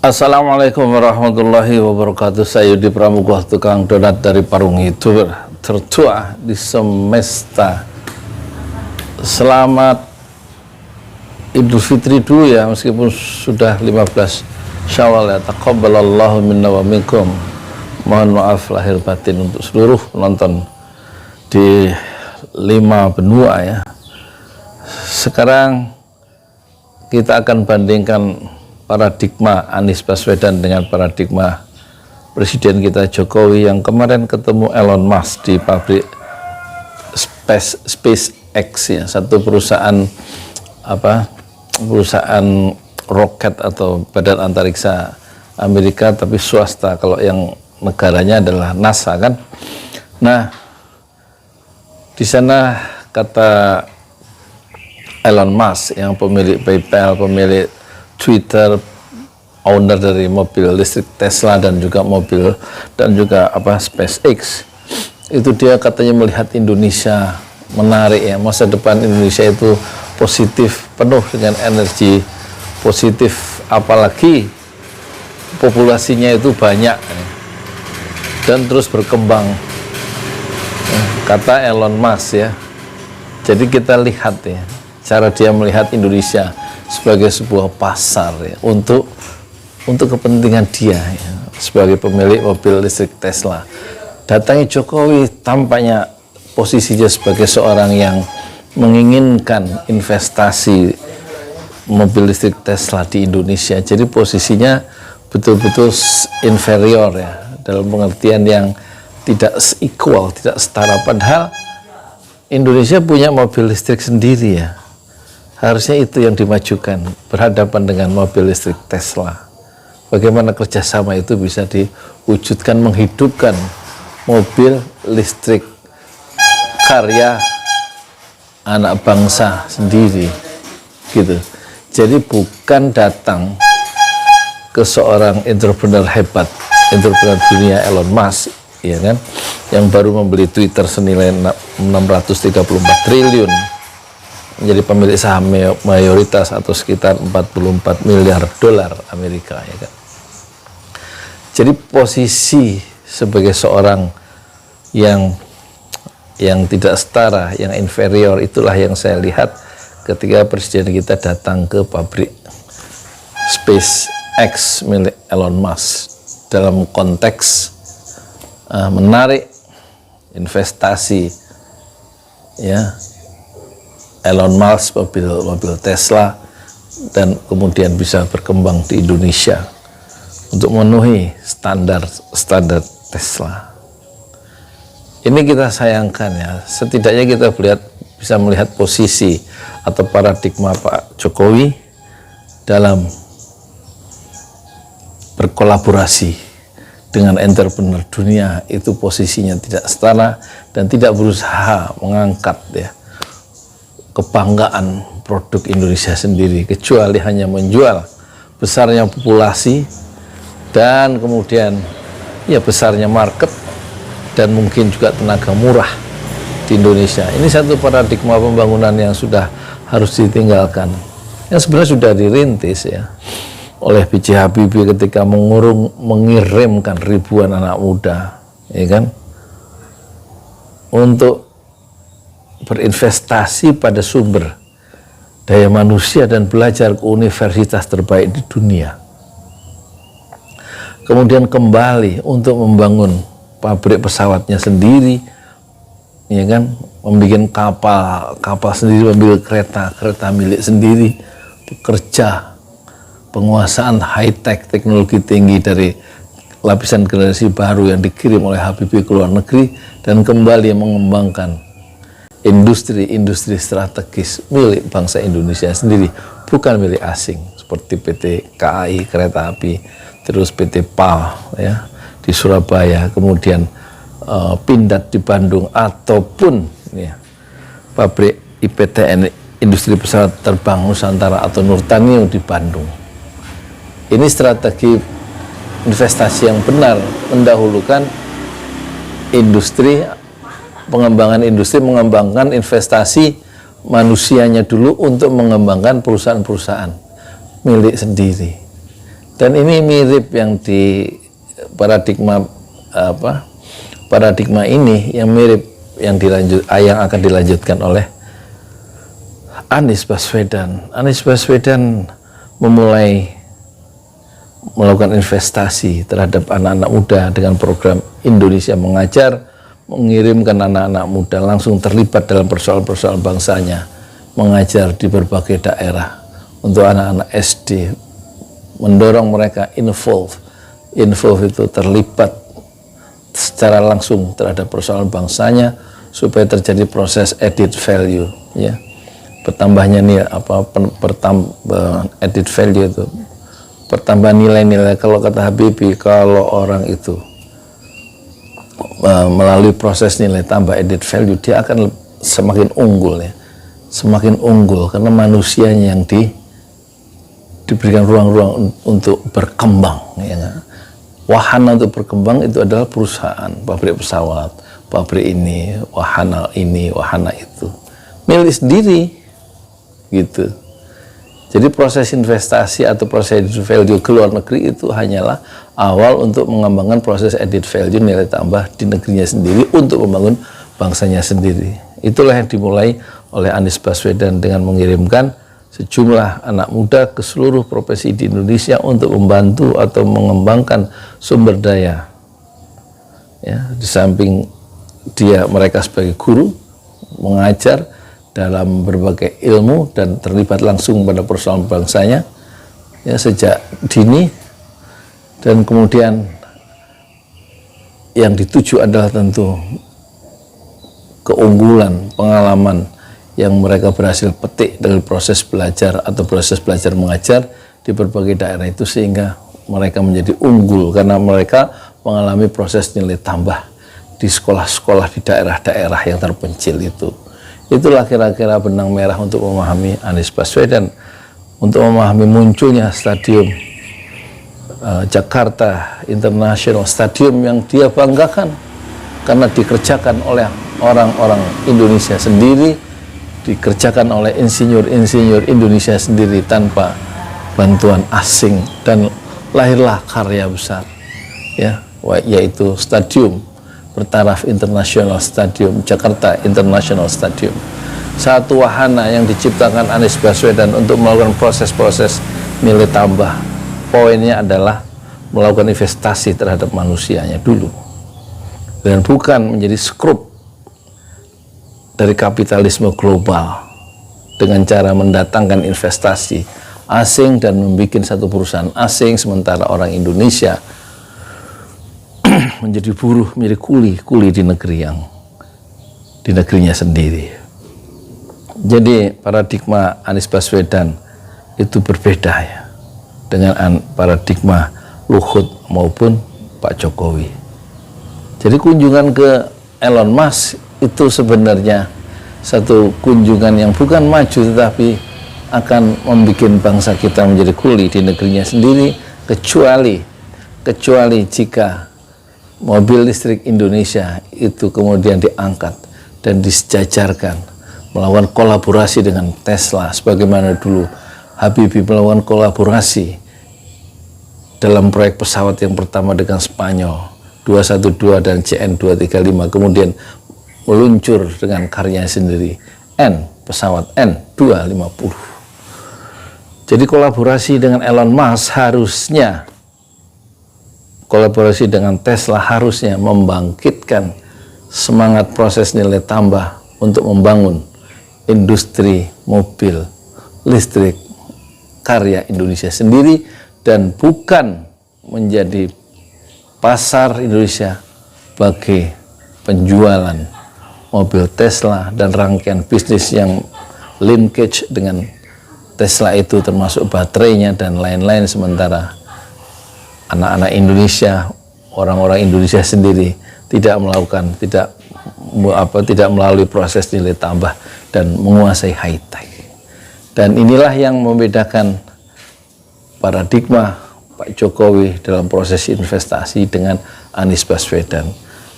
Assalamualaikum warahmatullahi wabarakatuh. Saya Yudi Pramuka, tukang donat dari Parung, YouTuber tertua di semesta. Selamat Idul Fitri dulu ya, meskipun sudah 15 Syawal ya. Taqabbalallahu minna wa minkum. Mohon maaf lahir batin untuk seluruh penonton di 5 benua ya. Sekarang kita akan bandingkan paradigma Anies Baswedan dengan paradigma Presiden kita Jokowi yang kemarin ketemu Elon Musk di pabrik SpaceX ya, satu perusahaan perusahaan roket atau badan antariksa Amerika tapi swasta, kalau yang negaranya adalah NASA kan. Nah, di sana kata Elon Musk yang pemilik PayPal, pemilik Twitter, owner dari mobil listrik Tesla dan juga mobil dan juga SpaceX, itu dia katanya melihat Indonesia menarik ya, masa depan Indonesia itu positif, penuh dengan energi positif, apalagi populasinya itu banyak ya, dan terus berkembang kata Elon Musk ya. Jadi kita lihat ya cara dia melihat Indonesia sebagai sebuah pasar ya, untuk kepentingan dia ya, sebagai pemilik mobil listrik Tesla. Datangi Jokowi tampaknya posisinya sebagai seorang yang menginginkan investasi mobil listrik Tesla di Indonesia. Jadi posisinya betul-betul inferior ya, dalam pengertian yang tidak equal, tidak setara. Padahal Indonesia punya mobil listrik sendiri ya. Harusnya itu yang dimajukan, berhadapan dengan mobil listrik Tesla. Bagaimana kerjasama itu bisa diwujudkan, menghidupkan mobil listrik karya anak bangsa sendiri, gitu. Jadi bukan datang ke seorang entrepreneur hebat, entrepreneur dunia Elon Musk, ya kan, yang baru membeli Twitter senilai 634 triliun. Menjadi pemilik saham mayoritas atau sekitar 44 miliar dolar Amerika ya kan. Jadi posisi sebagai seorang yang tidak setara, yang inferior, itulah yang saya lihat ketika presiden kita datang ke pabrik SpaceX milik Elon Musk dalam konteks menarik investasi ya. Elon Musk mobil Tesla, dan kemudian bisa berkembang di Indonesia untuk memenuhi standar Tesla. Ini kita sayangkan ya. Setidaknya kita bisa melihat posisi atau paradigma Pak Jokowi dalam berkolaborasi dengan entrepreneur dunia, itu posisinya tidak setara dan tidak berusaha mengangkat ya kebanggaan produk Indonesia sendiri, kecuali hanya menjual besarnya populasi dan kemudian ya besarnya market dan mungkin juga tenaga murah di Indonesia. Ini satu paradigma pembangunan yang sudah harus ditinggalkan, yang sebenarnya sudah dirintis ya oleh B.J. Habibie ketika mengirimkan ribuan anak muda ya kan untuk berinvestasi pada sumber daya manusia dan belajar ke universitas terbaik di dunia. Kemudian kembali untuk membangun pabrik pesawatnya sendiri, ya kan, membuat kapal sendiri, membuat kereta milik sendiri, bekerja penguasaan high-tech, teknologi tinggi dari lapisan generasi baru yang dikirim oleh Habibie ke luar negeri, dan kembali mengembangkan industri strategis milik bangsa Indonesia sendiri, bukan milik asing, seperti PT KAI Kereta Api, terus PT PAL ya di Surabaya, kemudian Pindad di Bandung, ataupun ya, pabrik IPTN, Industri Pesawat Terbang Nusantara atau Nurtanio di Bandung. Ini strategi investasi yang benar, mendahulukan industri, pengembangan industri, mengembangkan investasi manusianya dulu untuk mengembangkan perusahaan-perusahaan milik sendiri. Dan ini mirip yang di paradigma ini yang mirip yang akan dilanjutkan oleh Anies Baswedan. Anies Baswedan memulai melakukan investasi terhadap anak-anak muda dengan program Indonesia Mengajar, mengirimkan anak-anak muda langsung terlibat dalam persoalan-persoalan bangsanya, mengajar di berbagai daerah untuk anak-anak SD, mendorong mereka involve itu terlibat secara langsung terhadap persoalan bangsanya supaya terjadi proses added value, ya, bertambahnya nilai added value itu pertambahan nilai-nilai. Kalau kata Habibie, kalau orang itu melalui proses nilai tambah added value, dia akan semakin unggul, ya, semakin unggul karena manusianya yang diberikan ruang-ruang untuk berkembang, ya. Wahana untuk berkembang itu adalah perusahaan, pabrik pesawat, pabrik ini, wahana itu, milik sendiri, gitu. Jadi proses investasi atau proses added value ke luar negeri itu hanyalah awal untuk mengembangkan proses added value, nilai tambah di negerinya sendiri untuk membangun bangsanya sendiri. Itulah yang dimulai oleh Anies Baswedan dengan mengirimkan sejumlah anak muda ke seluruh provinsi di Indonesia untuk membantu atau mengembangkan sumber daya. Ya, di samping mereka sebagai guru mengajar dalam berbagai ilmu dan terlibat langsung pada persoalan bangsanya, ya, sejak dini, dan kemudian yang dituju adalah tentu keunggulan pengalaman yang mereka berhasil petik dari proses belajar atau proses belajar mengajar di berbagai daerah itu, sehingga mereka menjadi unggul karena mereka mengalami proses nilai tambah di sekolah-sekolah di daerah-daerah yang terpencil itu. Itulah kira-kira benang merah untuk memahami Anies Baswedan, untuk memahami munculnya stadium Jakarta International Stadium yang dia banggakan karena dikerjakan oleh orang-orang Indonesia sendiri, dikerjakan oleh insinyur-insinyur Indonesia sendiri tanpa bantuan asing, dan lahirlah karya besar, ya, yaitu Stadium Bertaraf International Stadium, Jakarta International Stadium. Satu wahana yang diciptakan Anies Baswedan untuk melakukan proses-proses nilai tambah. Poinnya adalah melakukan investasi terhadap manusianya dulu, dan bukan menjadi skrup dari kapitalisme global dengan cara mendatangkan investasi asing dan membuat satu perusahaan asing, sementara orang Indonesia menjadi buruh, menjadi kuli di negerinya sendiri. Jadi paradigma Anies Baswedan itu berbeda, ya, dengan paradigma Luhut maupun Pak Jokowi. Jadi kunjungan ke Elon Musk itu sebenarnya satu kunjungan yang bukan maju, tetapi akan membuat bangsa kita menjadi kuli di negerinya sendiri, kecuali jika mobil listrik Indonesia itu kemudian diangkat dan disejajarkan, melakukan kolaborasi dengan Tesla, sebagaimana dulu Habibie melakukan kolaborasi dalam proyek pesawat yang pertama dengan Spanyol 212 dan CN235, kemudian meluncur dengan karyanya sendiri, pesawat N250. Jadi kolaborasi dengan Elon Musk harusnya, kolaborasi dengan Tesla harusnya membangkitkan semangat proses nilai tambah untuk membangun industri mobil listrik karya Indonesia sendiri, dan bukan menjadi pasar Indonesia bagi penjualan mobil Tesla dan rangkaian bisnis yang linkage dengan Tesla itu, termasuk baterainya dan lain-lain, sementara anak-anak Indonesia, orang-orang Indonesia sendiri tidak melalui proses nilai tambah dan menguasai high tech. Dan inilah yang membedakan paradigma Pak Jokowi dalam proses investasi dengan Anies Baswedan.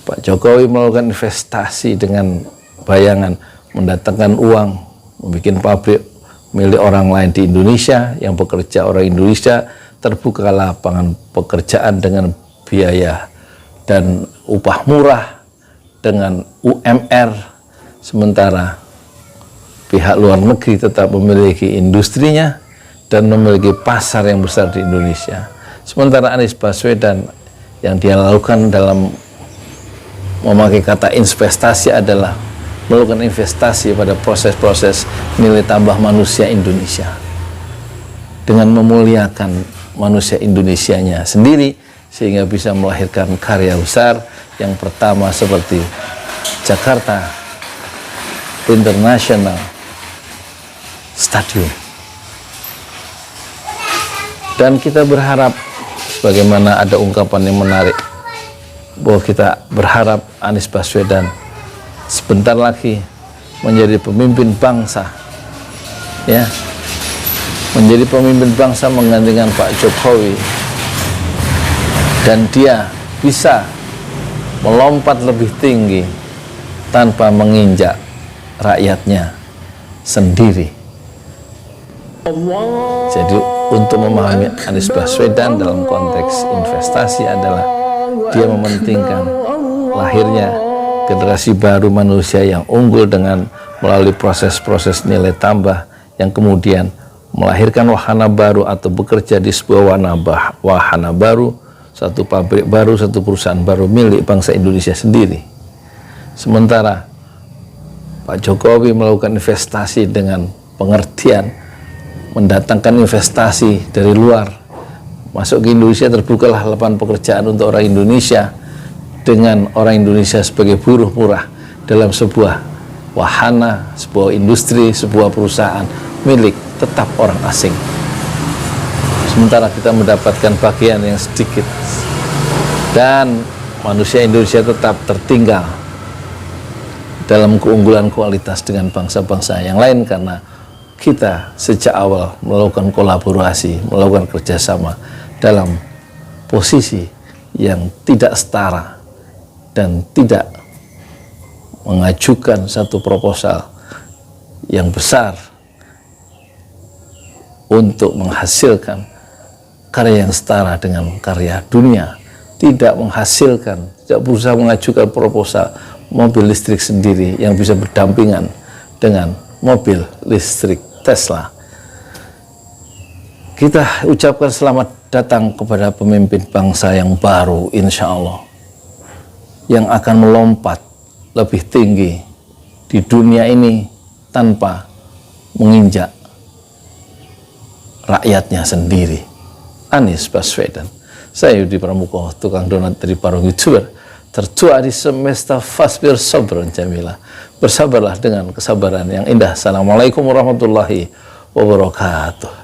Pak Jokowi melakukan investasi dengan bayangan mendatangkan uang, membuat pabrik milik orang lain di Indonesia, yang bekerja orang Indonesia, terbuka lapangan pekerjaan dengan biaya dan upah murah dengan UMR, sementara pihak luar negeri tetap memiliki industrinya dan memiliki pasar yang besar di Indonesia. Sementara Anies Baswedan yang dia lakukan dalam memakai kata investasi adalah melakukan investasi pada proses-proses nilai tambah manusia Indonesia dengan memuliakan manusia Indonesianya sendiri, sehingga bisa melahirkan karya besar yang pertama seperti Jakarta International Stadium. Dan kita berharap, sebagaimana ada ungkapan yang menarik, bahwa kita berharap Anies Baswedan sebentar lagi menjadi pemimpin bangsa, ya, menjadi pemimpin bangsa menggantikan Pak Jokowi, dan dia bisa melompat lebih tinggi tanpa menginjak rakyatnya sendiri. Jadi untuk memahami Anies Baswedan dalam konteks investasi adalah dia mementingkan lahirnya generasi baru manusia yang unggul dengan melalui proses-proses nilai tambah yang kemudian melahirkan wahana baru atau bekerja di sebuah wahana baru, satu pabrik baru, satu perusahaan baru milik bangsa Indonesia sendiri. Sementara Pak Jokowi melakukan investasi dengan pengertian mendatangkan investasi dari luar masuk ke Indonesia, terbukalah lapangan pekerjaan untuk orang Indonesia dengan orang Indonesia sebagai buruh murah dalam sebuah wahana, sebuah industri, sebuah perusahaan milik tetap orang asing. Sementara kita mendapatkan bagian yang sedikit dan manusia Indonesia tetap tertinggal dalam keunggulan kualitas dengan bangsa-bangsa yang lain, karena kita sejak awal melakukan kolaborasi, melakukan kerjasama dalam posisi yang tidak setara dan tidak mengajukan satu proposal yang besar untuk menghasilkan karya yang setara dengan karya dunia, tidak menghasilkan, tidak berusaha mengajukan proposal mobil listrik sendiri yang bisa berdampingan dengan mobil listrik Tesla. Kita ucapkan selamat datang kepada pemimpin bangsa yang baru, insya Allah, yang akan melompat lebih tinggi di dunia ini tanpa menginjak rakyatnya sendiri. Anies Baswedan. Saya Yudi Pramuko, tukang donat dari Parung YouTuber, tertua di semesta fasbir sabran jamila. Bersabarlah dengan kesabaran yang indah. Assalamualaikum warahmatullahi wabarakatuh.